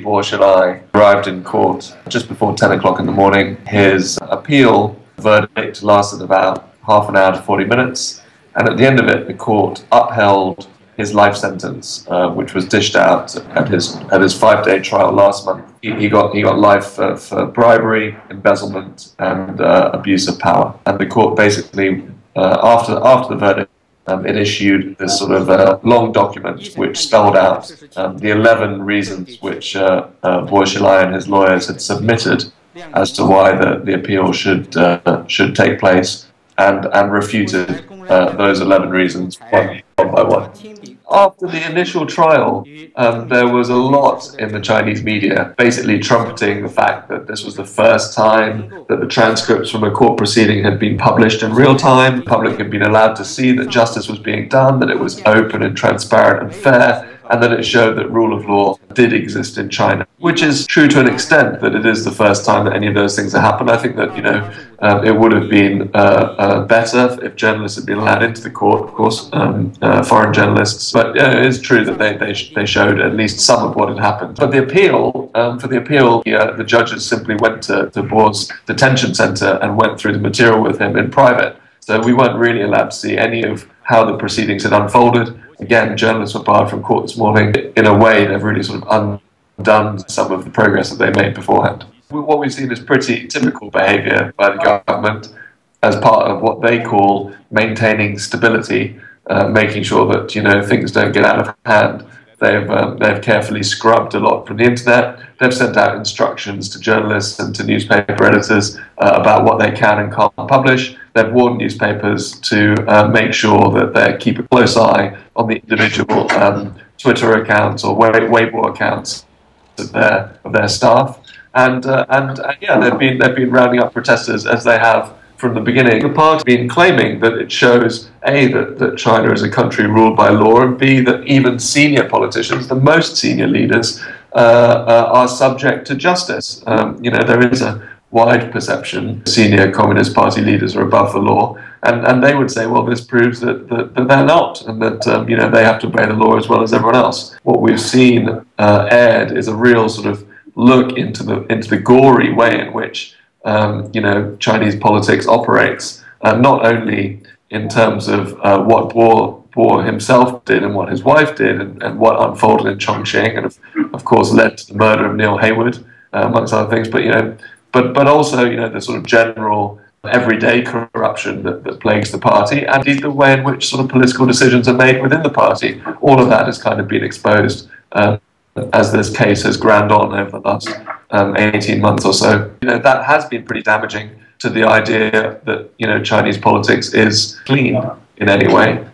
Bo Xilai arrived in court just before 10 o'clock in the morning. His appeal verdict lasted about half an hour to 40 minutes, and at the end of it, the court upheld his life sentence, which was dished out at his 5-day trial last month. He got life for bribery, embezzlement, and abuse of power. And the court basically, after the verdict, it issued this sort of long document which spelled out the 11 reasons which Bo Xilai and his lawyers had submitted as to why the appeal should take place, and refuted those 11 reasons one by one. After the initial trial, there was a lot in the Chinese media basically trumpeting the fact that this was the first time that the transcripts from a court proceeding had been published in real time. The public had been allowed to see that justice was being done, that it was open and transparent and fair, and that it showed that rule of law did exist in China, which is true to an extent, that it is the first time that any of those things have happened. I think that, it would have been better if journalists had been allowed into the court, of course, foreign journalists. But it is true that they showed at least some of what had happened. But the appeal, the judges simply went to Bo's detention center and went through the material with him in private. So we weren't really allowed to see any of how the proceedings had unfolded. Again, journalists were barred from court this morning. In a way, they've really sort of undone some of the progress that they made beforehand. What we've seen is pretty typical behaviour by the government as part of what they call maintaining stability, making sure that things don't get out of hand. They've carefully scrubbed a lot from the internet. They've sent out instructions to journalists and to newspaper editors about what they can and can't publish. They've warned newspapers to make sure that they keep a close eye on the individual Twitter accounts or Weibo accounts of their staff. And yeah, they've been rounding up protesters as they have from the beginning. The party has been claiming that it shows A, that China is a country ruled by law, and B, that even senior politicians, the most senior leaders, are subject to justice. There is a wide perception senior Communist Party leaders are above the law, and they would say, well, this proves that they're not, and that they have to obey the law as well as everyone else. What we've seen aired is a real sort of look into the gory way in which Chinese politics operates, not only in terms of what Bo himself did and what his wife did, and what unfolded in Chongqing, and of course led to the murder of Neil Heywood, amongst other things. But also the sort of general everyday corruption that plagues the party, and indeed the way in which sort of political decisions are made within the party. All of that has kind of been exposed as this case has ground on over the last 18 months or so. That has been pretty damaging to the idea that Chinese politics is clean in any way.